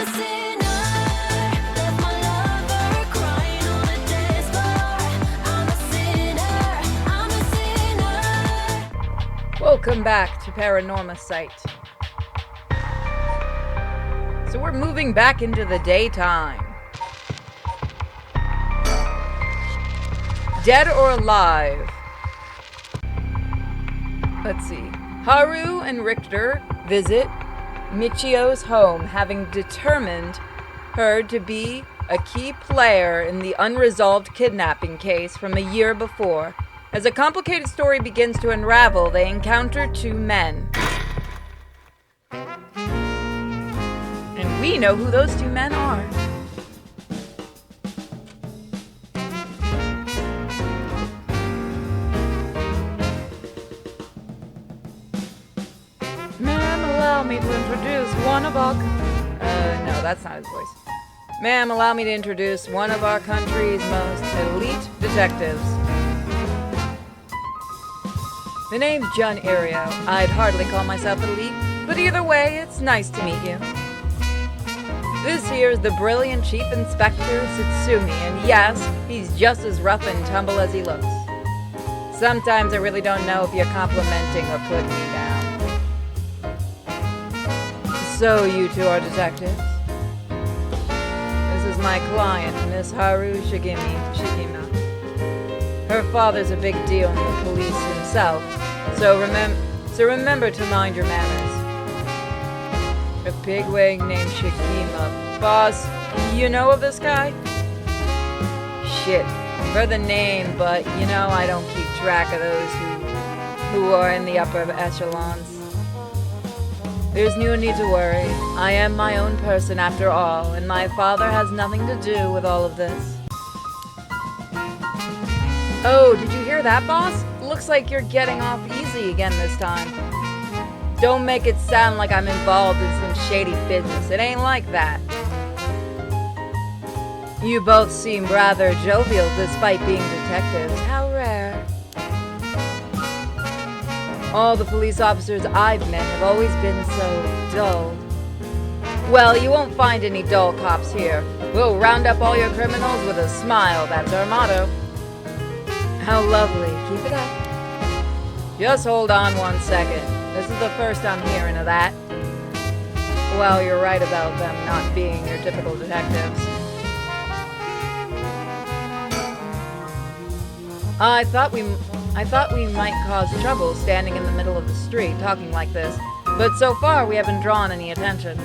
a sinner, left my lover crying on the dance floor. I'm a sinner, I'm a sinner. Welcome back to Paranormasight. So we're moving back into the daytime. Dead or alive? Let's see. Haru and Richter visit Michio's home, having determined her to be a key player in the unresolved kidnapping case from a year before. As a complicated story begins to unravel, they encounter two men. And we know who those two men are. Ma'am, allow me to introduce one of our... no, that's not his voice. Ma'am, allow me to introduce one of our country's most elite detectives. The name's John Irio. I'd hardly call myself elite, but either way, it's nice to meet you. This here's the brilliant Chief Inspector Tsutsumi, and yes, he's just as rough and tumble as he looks. Sometimes I really don't know if you're complimenting or putting me down. So you two are detectives? This is my client, Miss Haru Shigima. Her father's a big deal in the police himself, so remember to mind your manners. A bigwig named Shigima. Boss, you know of this guy? Shit, for the name, but I don't keep track of those who are in the upper echelons. There's no need to worry. I am my own person after all, and my father has nothing to do with all of this. Oh, did you hear that, boss? Looks like you're getting off easy again this time. Don't make it sound like I'm involved in some shady business. It ain't like that. You both seem rather jovial despite being detectives. How rare. All the police officers I've met have always been so dull. Well, you won't find any dull cops here. We'll round up all your criminals with a smile. That's our motto. How lovely. Keep it up. Just hold on one second. This is the first I'm hearing of that. Well, you're right about them not being your typical detectives. I thought we might cause trouble standing in the middle of the street talking like this, but so far we haven't drawn any attention.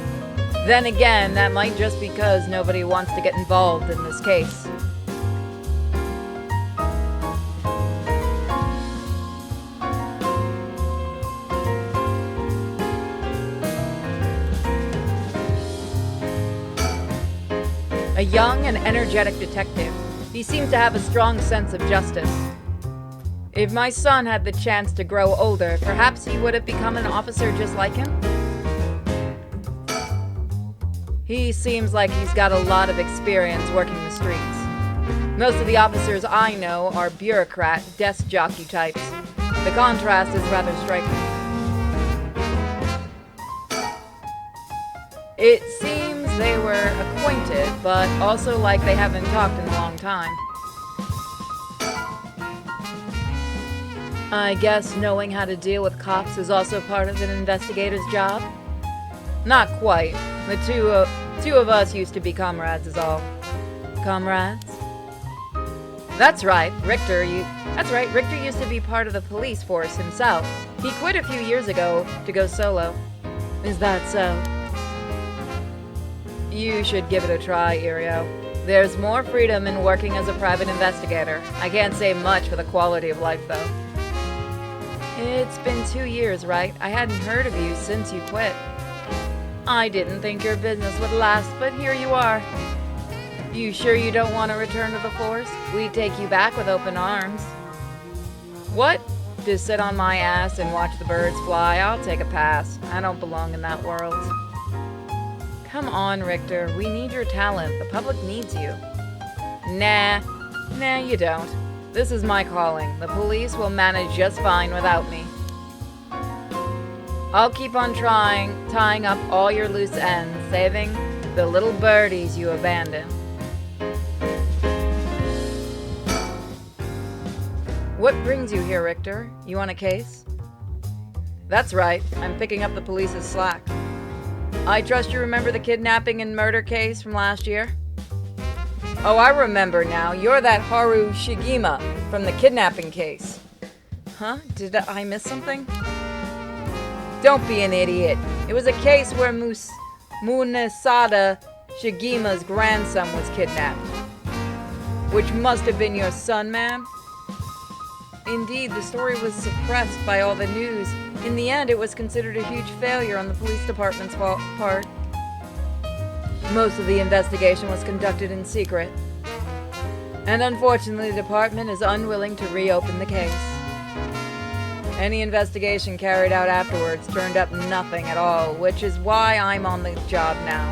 Then again, that might just be because nobody wants to get involved in this case. A young and energetic detective. He seems to have a strong sense of justice. If my son had the chance to grow older, perhaps he would have become an officer just like him. He seems like he's got a lot of experience working the streets. Most of the officers I know are bureaucrat, desk jockey types. The contrast is rather striking. It seems they were acquainted, but also like they haven't talked in a long time. I guess knowing how to deal with cops is also part of an investigator's job? Not quite. The two of us used to be comrades is all. Comrades? That's right, Richter used to be part of the police force himself. He quit a few years ago to go solo. Is that so? You should give it a try, Irio. There's more freedom in working as a private investigator. I can't say much for the quality of life, though. It's been 2 years, right? I hadn't heard of you since you quit. I didn't think your business would last, but here you are. You sure you don't want to return to the force? We'd take you back with open arms. What? To sit on my ass and watch the birds fly? I'll take a pass. I don't belong in that world. Come on, Richter. We need your talent. The public needs you. Nah, you don't. This is my calling. The police will manage just fine without me. I'll keep on tying up all your loose ends, The little birdies you abandoned. What brings you here, Richter? You on a case? That's right. I'm picking up the police's slack. I trust you remember the kidnapping and murder case from last year? Oh, I remember now. You're that Haru Shigima from the kidnapping case. Huh? Did I miss something? Don't be an idiot. It was a case where Munesada Shigima's grandson was kidnapped. Which must have been your son, ma'am? Indeed, the story was suppressed by all the news. In the end, it was considered a huge failure on the police department's part. Most of the investigation was conducted in secret. And unfortunately, the department is unwilling to reopen the case. Any investigation carried out afterwards turned up nothing at all, which is why I'm on the job now.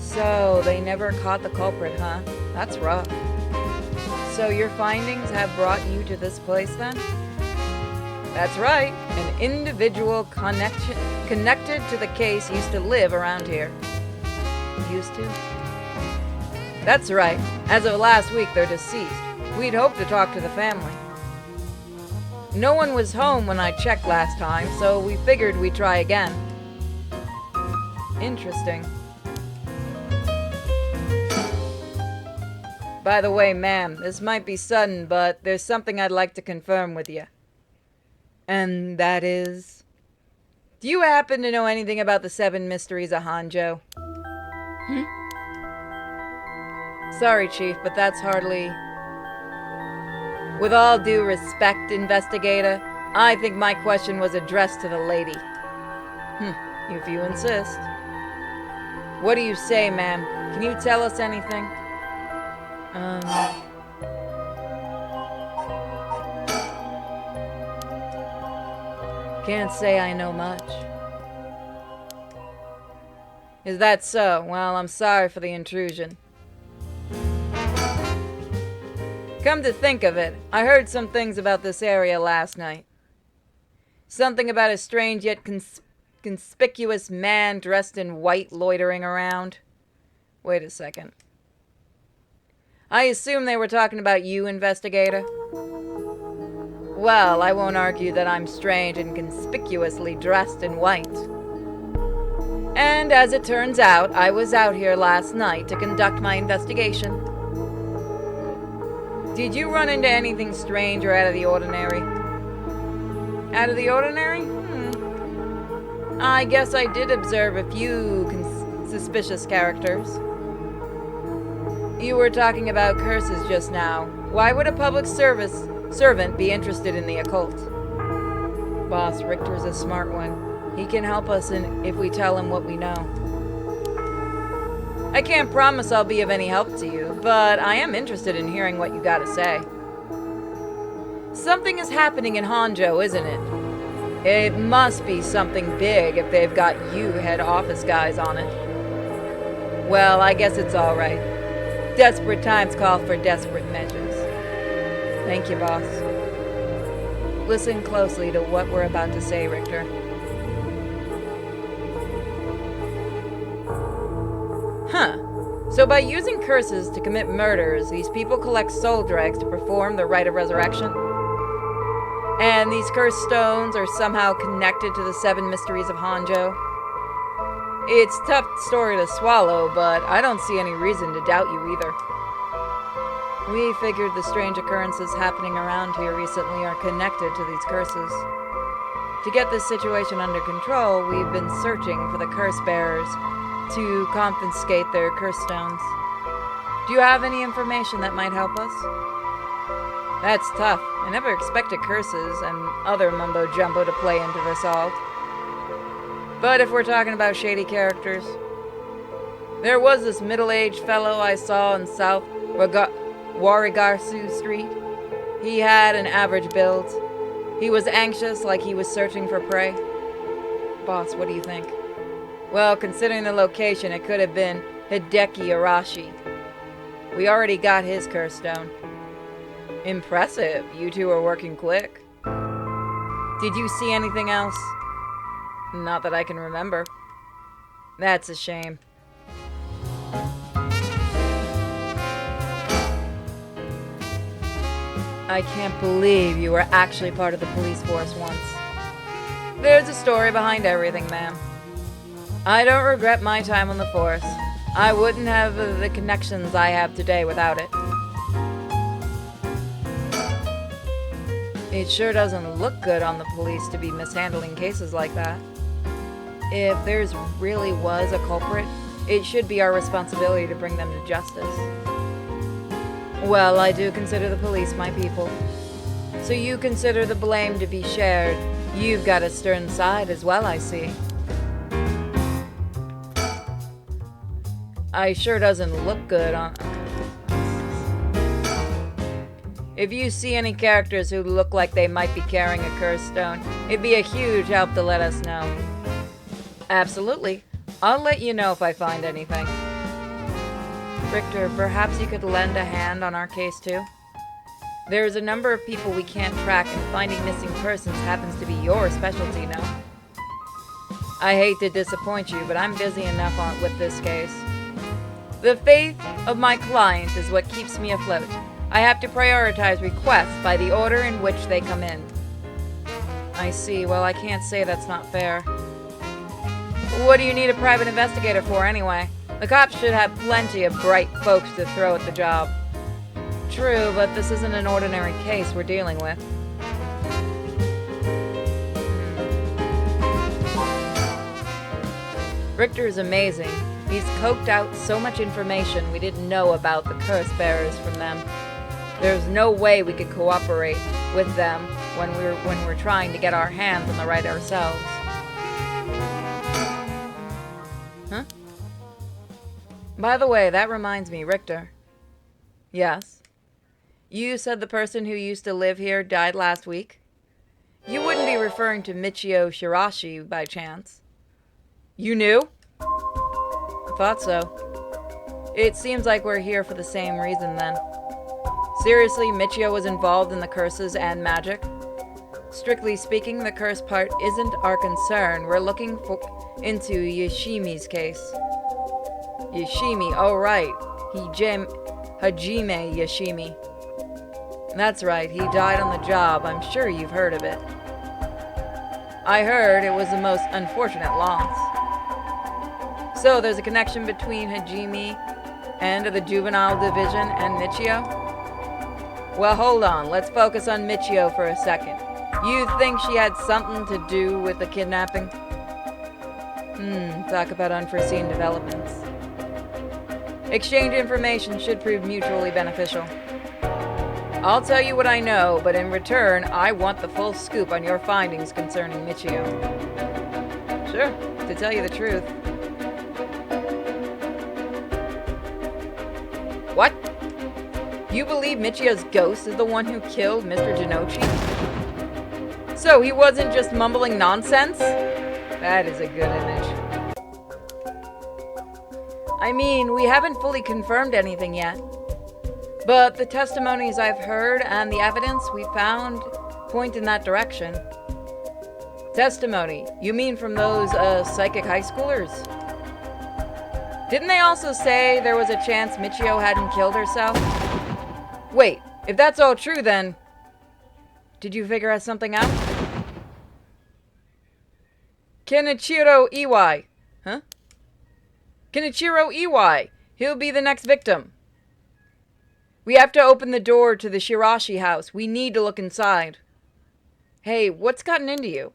So, they never caught the culprit, huh? That's rough. So your findings have brought you to this place then? That's right. An individual connected to the case used to live around here. Used to? That's right. As of last week, they're deceased. We'd hoped to talk to the family. No one was home when I checked last time, so we figured we'd try again. Interesting. By the way, ma'am, this might be sudden, but there's something I'd like to confirm with you. And that is? Do you happen to know anything about the 7 mysteries of Honjo? Sorry, Chief, but that's hardly... With all due respect, investigator, I think my question was addressed to the lady. If you insist. What do you say, ma'am? Can you tell us anything? Can't say I know much. Is that so? Well, I'm sorry for the intrusion. Come to think of it, I heard some things about this area last night. Something about a strange yet conspicuous man dressed in white loitering around. Wait a second. I assume they were talking about you, investigator? Well, I won't argue that I'm strange and conspicuously dressed in white. And as it turns out, I was out here last night to conduct my investigation. Did you run into anything strange or out of the ordinary? Out of the ordinary? I guess I did observe a few suspicious characters. You were talking about curses just now. Why would a public servant be interested in the occult? Boss, Richter's a smart one. He can help us if we tell him what we know. I can't promise I'll be of any help to you, but I am interested in hearing what you gotta say. Something is happening in Honjo, isn't it? It must be something big if they've got you head office guys on it. Well, I guess it's all right. Desperate times call for desperate measures. Thank you, boss. Listen closely to what we're about to say, Richter. So by using curses to commit murders, these people collect soul dregs to perform the rite of resurrection? And these cursed stones are somehow connected to the 7 mysteries of Honjo? It's a tough story to swallow, but I don't see any reason to doubt you either. We figured the strange occurrences happening around here recently are connected to these curses. To get this situation under control, we've been searching for the curse bearers to confiscate their curse stones. Do you have any information that might help us? That's tough. I never expected curses and other mumbo-jumbo to play into this all. But if we're talking about shady characters, there was this middle-aged fellow I saw in South Warigarsu Street. He had an average build. He was anxious, like he was searching for prey. Boss, what do you think? Well, considering the location, it could have been Hideki Arashi. We already got his curse stone. Impressive. You two are working quick. Did you see anything else? Not that I can remember. That's a shame. I can't believe you were actually part of the police force once. There's a story behind everything, ma'am. I don't regret my time on the force. I wouldn't have the connections I have today without it. It sure doesn't look good on the police to be mishandling cases like that. If there's really was a culprit, it should be our responsibility to bring them to justice. Well, I do consider the police my people. So you consider the blame to be shared. You've got a stern side as well, I see. I sure doesn't look good on... If you see any characters who look like they might be carrying a curse stone, it'd be a huge help to let us know. Absolutely. I'll let you know if I find anything. Richter, perhaps you could lend a hand on our case too? There's a number of people we can't track, and finding missing persons happens to be your specialty now. I hate to disappoint you, but I'm busy enough with this case. The faith of my client is what keeps me afloat. I have to prioritize requests by the order in which they come in. I see. Well, I can't say that's not fair. What do you need a private investigator for anyway? The cops should have plenty of bright folks to throw at the job. True, but this isn't an ordinary case we're dealing with. Richter is amazing. He's coked out so much information we didn't know about the curse bearers from them. There's no way we could cooperate with them when we're trying to get our hands on the right ourselves. Huh? By the way, that reminds me, Richter. Yes? You said the person who used to live here died last week? You wouldn't be referring to Michio Shirashi by chance? You knew? I thought so. It seems like we're here for the same reason then. Seriously, Michio was involved in the curses and magic? Strictly speaking, the curse part isn't our concern. We're looking into Yoshimi's case. Yoshimi, oh right. Hajime Yoshimi. That's right, he died on the job. I'm sure you've heard of it. I heard it was the most unfortunate loss. So there's a connection between Hajime and the juvenile division and Michio? Well, hold on. Let's focus on Michio for a second. You think she had something to do with the kidnapping? Talk about unforeseen developments. Exchange information should prove mutually beneficial. I'll tell you what I know, but in return, I want the full scoop on your findings concerning Michio. Sure, to tell you the truth. What? You believe Michio's ghost is the one who killed Mr. Genochi? So he wasn't just mumbling nonsense? That is a good image. I mean, we haven't fully confirmed anything yet. But the testimonies I've heard and the evidence we found point in that direction. Testimony? You mean from those, psychic high schoolers? Didn't they also say there was a chance Michio hadn't killed herself? Wait, if that's all true then... Did you figure out something out? Kenichiro Iwai. Huh? Kenichiro Iwai. He'll be the next victim. We have to open the door to the Shirashi house. We need to look inside. Hey, what's gotten into you?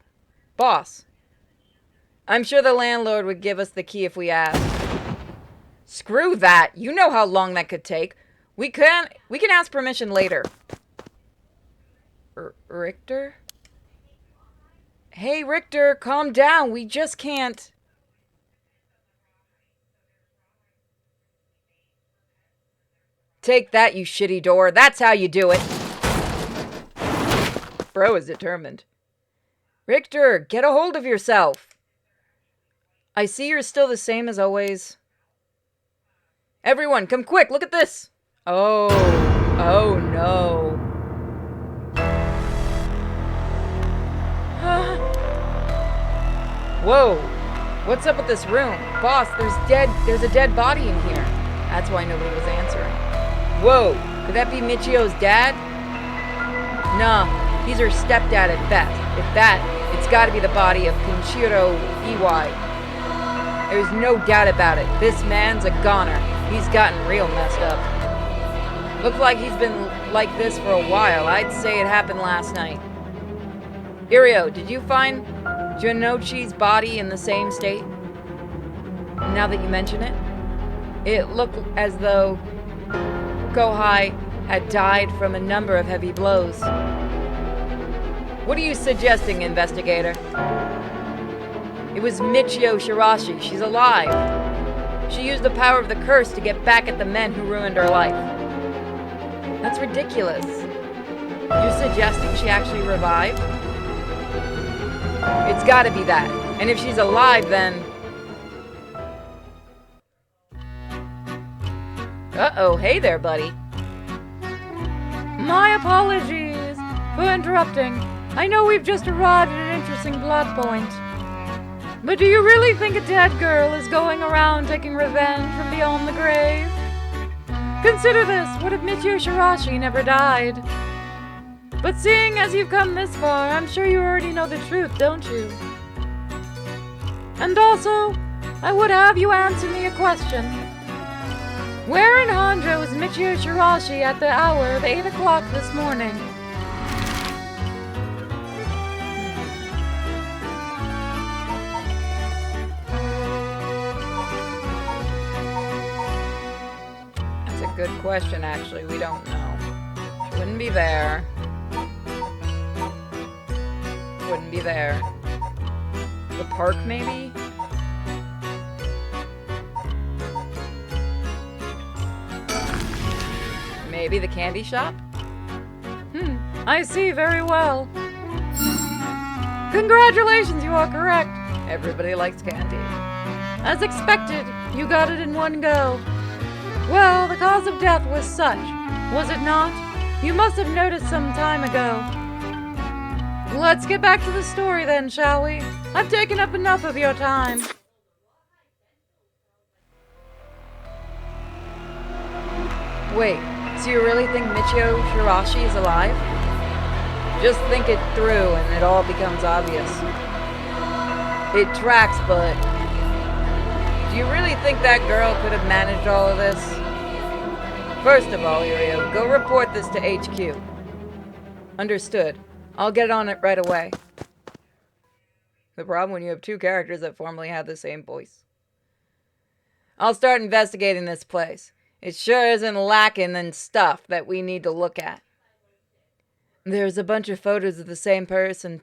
Boss. I'm sure the landlord would give us the key if we asked. Screw that. You know how long that could take. We can ask permission later. Richter? Hey, Richter, calm down. We just can't... Take that, you shitty door. That's how you do it. Bro is determined. Richter, get a hold of yourself. I see you're still the same as always. Everyone, come quick. Look at this. Oh no. Whoa. What's up with this room? Boss, there's a dead body in here. That's why nobody was answering. Whoa, could that be Michio's dad? Nah, he's her stepdad at best. If that, it's gotta be the body of Kenshiro Iwai. There's no doubt about it. This man's a goner. He's gotten real messed up. Looks like he's been like this for a while. I'd say it happened last night. Irio, did you find Junichi's body in the same state? Now that you mention it, it looked as though Kohai had died from a number of heavy blows. What are you suggesting, investigator? It was Michio Shirashi. She's alive. She used the power of the curse to get back at the men who ruined her life. That's ridiculous. You're suggesting she actually revived? It's gotta be that. And if she's alive, then... Uh-oh, hey there, buddy. My apologies for interrupting. I know we've just arrived at an interesting plot point. But do you really think a dead girl is going around taking revenge from beyond the grave? Consider this, what if Michio Shirashi never died? But seeing as you've come this far, I'm sure you already know the truth, don't you? And also, I would have you answer me a question. Where in Honjo was Michio Shirashi at the hour of 8 o'clock this morning? That's a good question, actually. We don't know. She wouldn't be there. Wouldn't be there. The park, maybe? Maybe the candy shop? I see very well. Congratulations, you are correct. Everybody likes candy. As expected, you got it in one go. Well, the cause of death was such, was it not? You must have noticed some time ago. Let's get back to the story then, shall we? I've taken up enough of your time. Wait, so you really think Michio Shirashi is alive? Just think it through and it all becomes obvious. It tracks, but... do you really think that girl could have managed all of this? First of all, Irio, go report this to HQ. Understood. I'll get on it right away. The problem when you have two characters that formerly have the same voice. I'll start investigating this place. It sure isn't lacking in stuff that we need to look at. There's a bunch of photos of the same person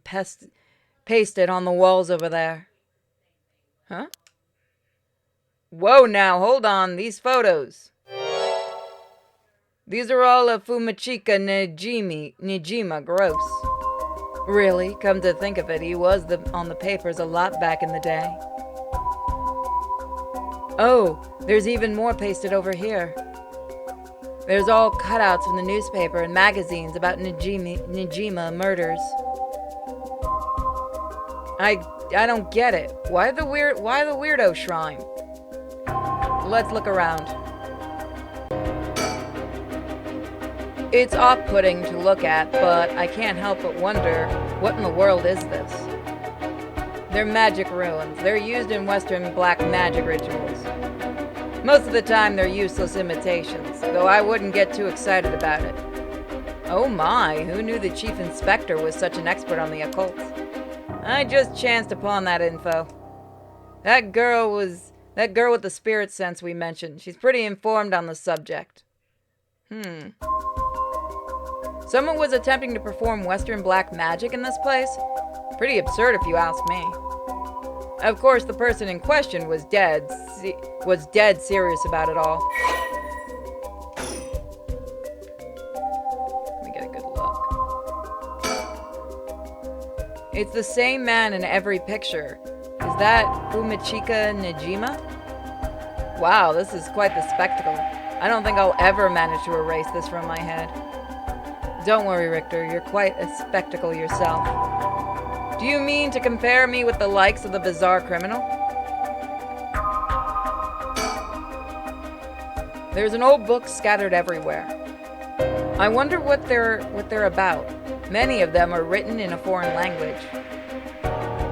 pasted on the walls over there. Huh? Whoa now, hold on. These photos. These are all of Fumachika Nijima. Gross. Really, come to think of it, he was on the papers a lot back in the day. Oh, there's even more pasted over here. There's all cutouts from the newspaper and magazines about Nijima murders. I don't get it. Why the weirdo shrine? Let's look around. It's off-putting to look at, but I can't help but wonder, what in the world is this? They're magic ruins. They're used in Western black magic rituals. Most of the time, they're useless imitations, though I wouldn't get too excited about it. Oh my, who knew the Chief Inspector was such an expert on the occult? I just chanced upon that info. That girl with the spirit sense we mentioned. She's pretty informed on the subject. Someone was attempting to perform Western black magic in this place? Pretty absurd if you ask me. Of course, the person in question was dead serious about it all. Let me get a good look. It's the same man in every picture. Is that Fumachika Nijima? Wow, this is quite the spectacle. I don't think I'll ever manage to erase this from my head. Don't worry, Richter, you're quite a spectacle yourself. Do you mean to compare me with the likes of the bizarre criminal? There's an old book scattered everywhere. I wonder what they're about. Many of them are written in a foreign language.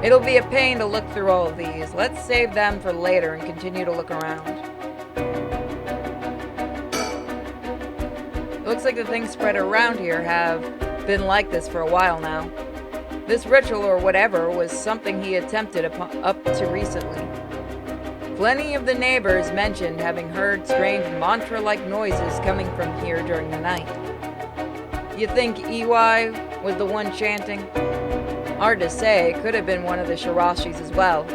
It'll be a pain to look through all of these. Let's save them for later and continue to look around. It looks like the things spread around here have been like this for a while now. This ritual or whatever was something he attempted up to recently. Plenty of the neighbors mentioned having heard strange mantra-like noises coming from here during the night. You think EY was the one chanting? Hard to say, it could have been one of the Shirashis as well.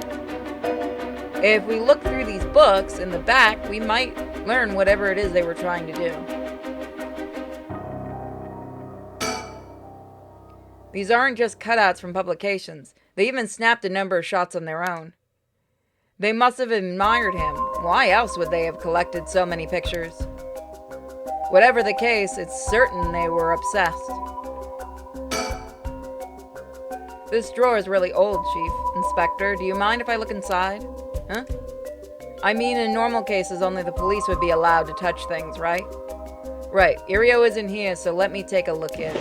If we look through these books in the back, we might learn whatever it is they were trying to do. These aren't just cutouts from publications. They even snapped a number of shots on their own. They must have admired him. Why else would they have collected so many pictures? Whatever the case, it's certain they were obsessed. This drawer is really old, Chief. Inspector, do you mind if I look inside? Huh? I mean, in normal cases, only the police would be allowed to touch things, right? Right. Irio isn't here, so let me take a look in.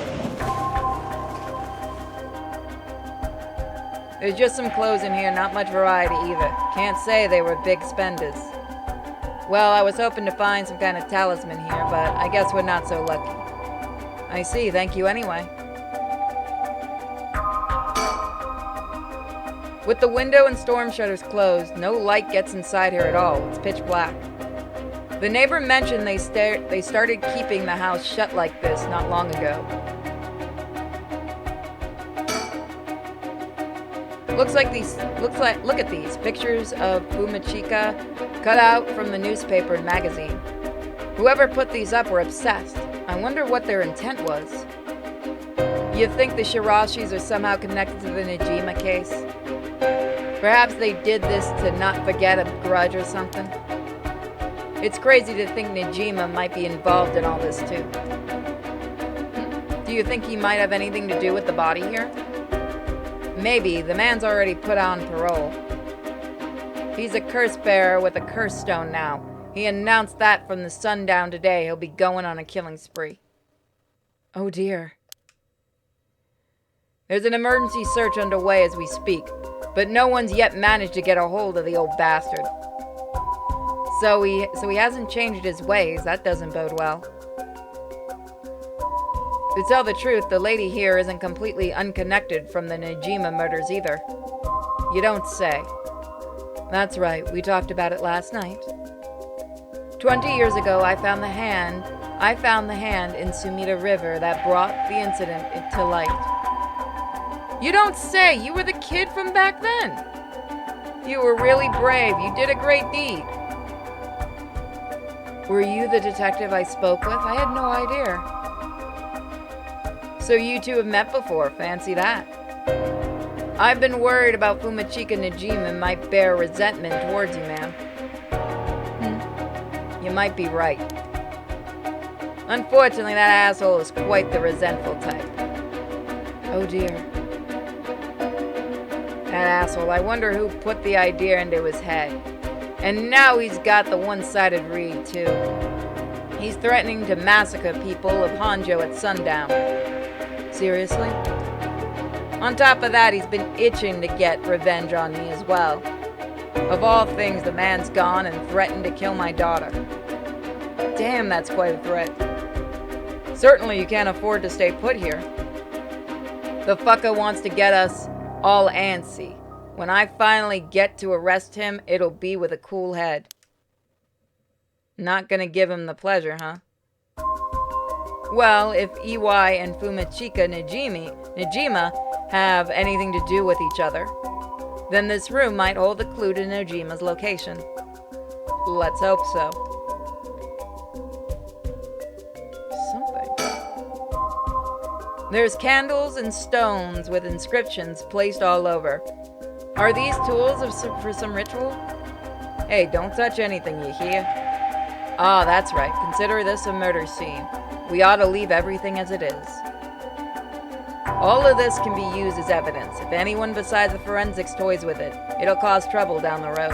There's just some clothes in here, not much variety either. Can't say they were big spenders. Well, I was hoping to find some kind of talisman here, but I guess we're not so lucky. I see, thank you anyway. With the window and storm shutters closed, no light gets inside here at all. It's pitch black. The neighbor mentioned they started keeping the house shut like this not long ago. Look at these pictures of Fumachika cut out from the newspaper and magazine. Whoever put these up were obsessed. I wonder what their intent was. You think the Shirashis are somehow connected to the Najima case? Perhaps they did this to not forget a grudge or something? It's crazy to think Najima might be involved in all this too. Do you think he might have anything to do with the body here? Maybe. The man's already put on parole. He's a curse bearer with a curse stone now. He announced that from the sundown today he'll be going on a killing spree. Oh dear. There's an emergency search underway as we speak, but no one's yet managed to get a hold of the old bastard. So he hasn't changed his ways. That doesn't bode well. To tell the truth, the lady here isn't completely unconnected from the Najima murders either. You don't say. That's right, we talked about it last night. 20 years ago, I found the hand in Sumida River that brought the incident to light. You don't say! You were the kid from back then! You were really brave. You did a great deed. Were you the detective I spoke with? I had no idea. So you two have met before. Fancy that. I've been worried about Fumachika Najima might bear resentment towards you, ma'am. You might be right. Unfortunately, that asshole is quite the resentful type. Oh dear. That asshole. I wonder who put the idea into his head. And now he's got the one-sided read, too. He's threatening to massacre people of Honjo at sundown. Seriously? On top of that, he's been itching to get revenge on me as well. Of all things, the man's gone and threatened to kill my daughter. Damn, that's quite a threat. Certainly you can't afford to stay put here. The fucker wants to get us all antsy. When I finally get to arrest him, it'll be with a cool head. Not gonna give him the pleasure, huh? Well, if EY and Fumachika Najima have anything to do with each other, then this room might hold a clue to Najima's location. Let's hope so. Something. There's candles and stones with inscriptions placed all over. Are these tools for some ritual? Hey, don't touch anything, you hear? Ah, that's right. Consider this a murder scene. We ought to leave everything as it is. All of this can be used as evidence. If anyone besides the forensics toys with it, it'll cause trouble down the road.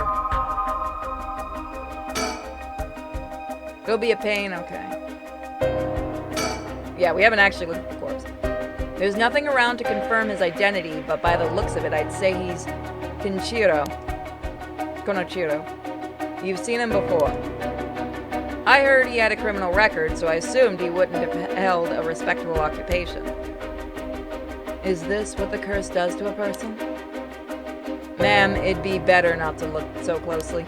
It'll be a pain, okay. Yeah, we haven't actually looked at the corpse. There's nothing around to confirm his identity, but by the looks of it, I'd say he's Konochiro. You've seen him before. I heard he had a criminal record, so I assumed he wouldn't have held a respectable occupation. Is this what the curse does to a person? Ma'am, it'd be better not to look so closely.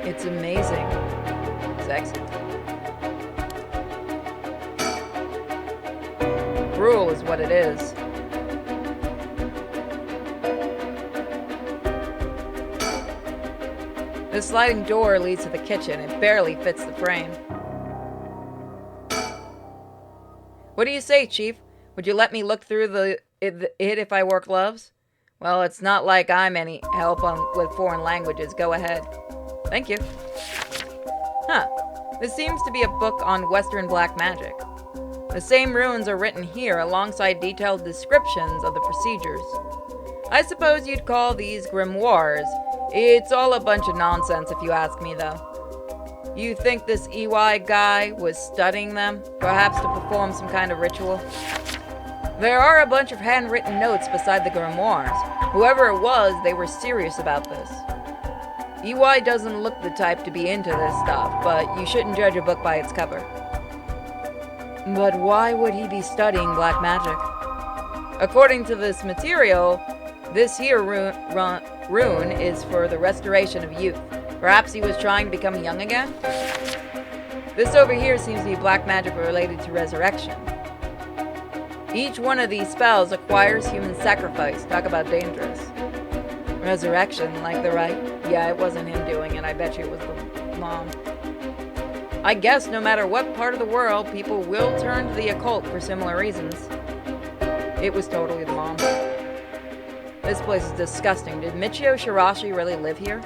It's amazing. Sexy. Cruel is what it is. The sliding door leads to the kitchen. It barely fits the frame. What do you say, Chief? Would you let me look through it if I wore gloves? Well, it's not like I'm any help with foreign languages. Go ahead. Thank you. Huh. This seems to be a book on Western black magic. The same runes are written here alongside detailed descriptions of the procedures. I suppose you'd call these grimoires. It's all a bunch of nonsense if you ask me, though. You think this EY guy was studying them, perhaps to perform some kind of ritual? There are a bunch of handwritten notes beside the grimoires. Whoever it was, they were serious about this. EY doesn't look the type to be into this stuff, but you shouldn't judge a book by its cover. But why would he be studying black magic? According to this material, this here rune is for the restoration of youth. Perhaps he was trying to become young again? This over here seems to be black magic related to resurrection. Each one of these spells acquires human sacrifice. Talk about dangerous. Resurrection, like the right? Yeah, it wasn't him doing it. I bet you it was the mom. I guess no matter what part of the world, people will turn to the occult for similar reasons. It was totally the mom. This place is disgusting. Did Michio Shirashi really live here?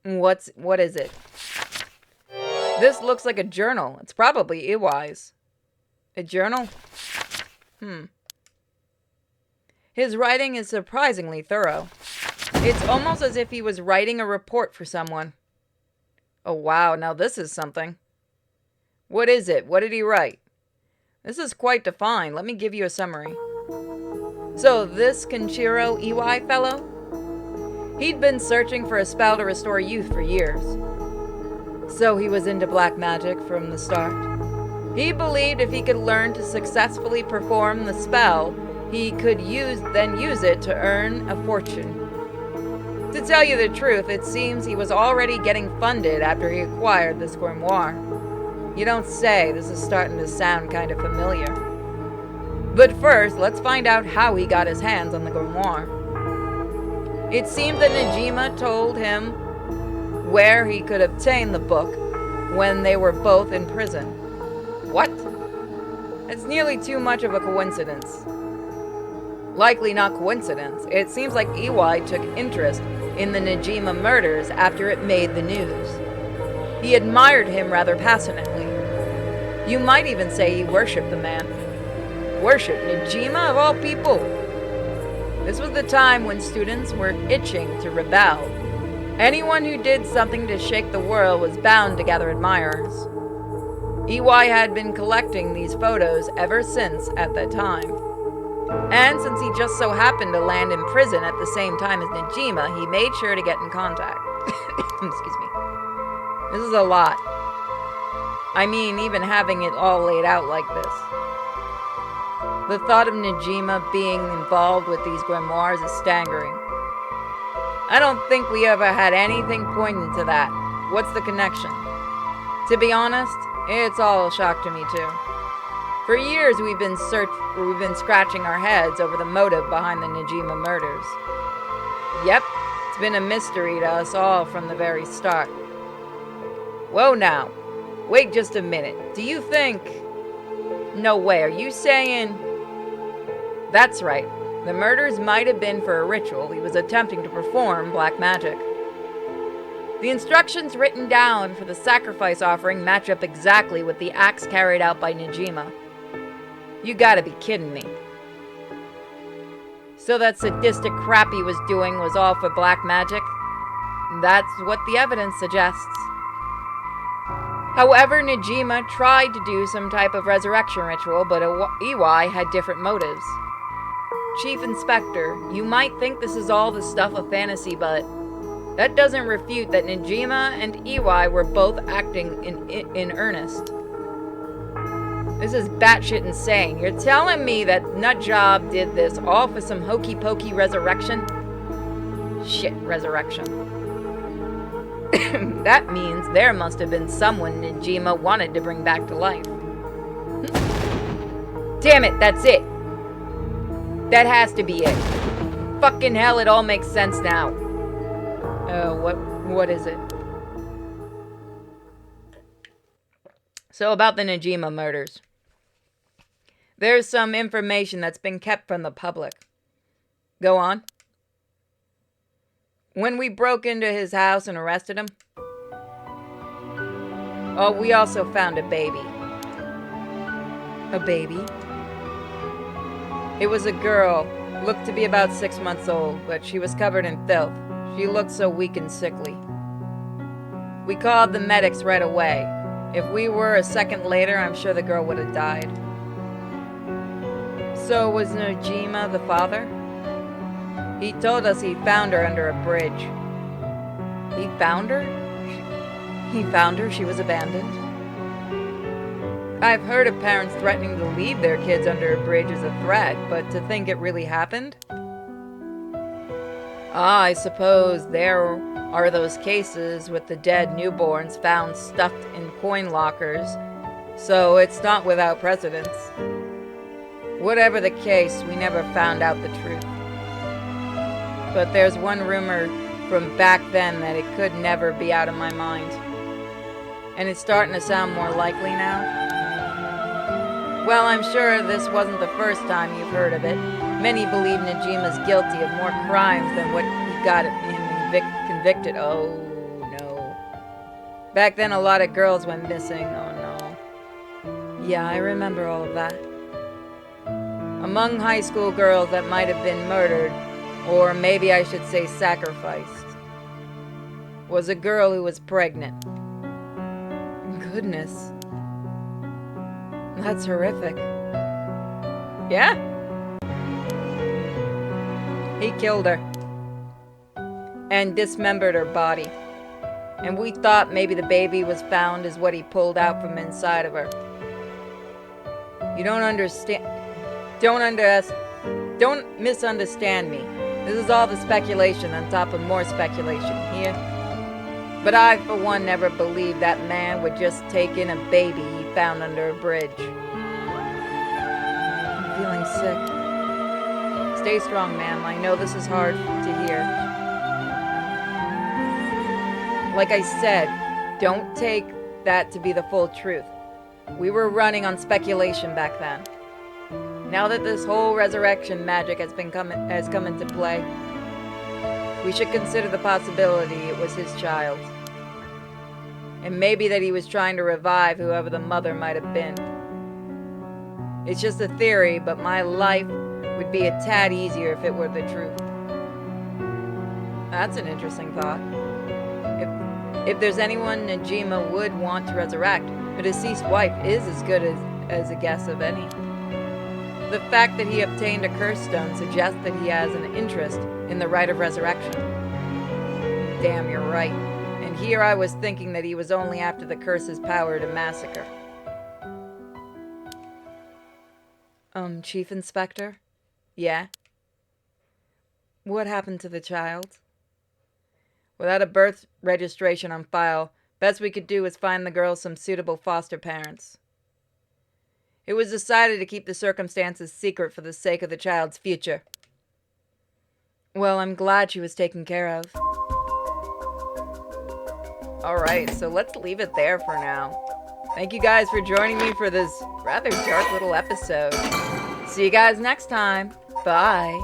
What is it? This looks like a journal. It's probably Iwai's. A journal? His writing is surprisingly thorough. It's almost as if he was writing a report for someone. Oh wow, now this is something. What is it? What did he write? This is quite defined. Let me give you a summary. So, this Kenshiro Iwai fellow? He'd been searching for a spell to restore youth for years. So he was into black magic from the start. He believed if he could learn to successfully perform the spell, he could then use it to earn a fortune. To tell you the truth, it seems he was already getting funded after he acquired this grimoire. You don't say. This is starting to sound kind of familiar. But first, let's find out how he got his hands on the grimoire. It seems that Najima told him where he could obtain the book when they were both in prison. What? It's nearly too much of a coincidence. Likely not coincidence. It seems like Iwai took interest in the Najima murders after it made the news. He admired him rather passionately. You might even say he worshipped the man. Worshipped Najima of all people. This was the time when students were itching to rebel. Anyone who did something to shake the world was bound to gather admirers. Iwai had been collecting these photos ever since at that time. And since he just so happened to land in prison at the same time as Najima, he made sure to get in contact. Excuse me. This is a lot. I mean, even having it all laid out like this. The thought of Najima being involved with these grimoires is staggering. I don't think we ever had anything pointing to that. What's the connection? To be honest, it's all a shock to me too. For years we've been scratching our heads over the motive behind the Najima murders. Yep, it's been a mystery to us all from the very start. Whoa now, wait just a minute. Do you think... No way, are you saying... That's right. The murders might have been for a ritual he was attempting to perform black magic. The instructions written down for the sacrifice offering match up exactly with the acts carried out by Najima. You gotta be kidding me. So that sadistic crap he was doing was all for black magic? That's what the evidence suggests. However, Najima tried to do some type of resurrection ritual, but Iwai had different motives. Chief Inspector, you might think this is all the stuff of fantasy, but that doesn't refute that Najima and Iwai were both acting in earnest. This is batshit insane. You're telling me that Nutjob did this all for some hokey-pokey resurrection? Shit, resurrection. That means there must have been someone Najima wanted to bring back to life. Damn it, that's it. That has to be it. Fucking hell, it all makes sense now. What is it? So about the Najima murders. There's some information that's been kept from the public. Go on. When we broke into his house and arrested him. Oh, we also found a baby. A baby? It was a girl. Looked to be about 6 months old, but she was covered in filth. She looked so weak and sickly. We called the medics right away. If we were a second later, I'm sure the girl would have died. So was Najima the father? He told us he found her under a bridge. He found her? He found her? She was abandoned? I've heard of parents threatening to leave their kids under a bridge as a threat, but to think it really happened? Ah, I suppose there are those cases with the dead newborns found stuffed in coin lockers, so it's not without precedence. Whatever the case, we never found out the truth. But there's one rumor from back then that it could never be out of my mind. And it's starting to sound more likely now. Well, I'm sure this wasn't the first time you've heard of it. Many believe Najima's guilty of more crimes than what he got him convicted. Oh, no. Back then, a lot of girls went missing. Oh, no. Yeah, I remember all of that. Among high school girls that might have been murdered, or maybe I should say sacrificed, was a girl who was pregnant. Goodness. That's horrific. Yeah? He killed her. And dismembered her body. And we thought maybe the baby was found as what he pulled out from inside of her. You don't understand. Don't misunderstand me. This is all the speculation on top of more speculation here. But I, for one, never believed that man would just take in a baby he found under a bridge. I'm feeling sick. Stay strong, ma'am. I know this is hard to hear. Like I said, don't take that to be the full truth. We were running on speculation back then. Now that this whole resurrection magic has come into play, we should consider the possibility it was his child. And maybe that he was trying to revive whoever the mother might have been. It's just a theory, but my life would be a tad easier if it were the truth. That's an interesting thought. If there's anyone Najima would want to resurrect, the deceased wife is as good as a guess of any. The fact that he obtained a curse stone suggests that he has an interest in the rite of resurrection. Damn, you're right. And here I was thinking that he was only after the curse's power to massacre. Chief Inspector? Yeah? What happened to the child? Without a birth registration on file, best we could do is find the girl some suitable foster parents. It was decided to keep the circumstances secret for the sake of the child's future. Well, I'm glad she was taken care of. Alright, so let's leave it there for now. Thank you guys for joining me for this rather dark little episode. See you guys next time. Bye.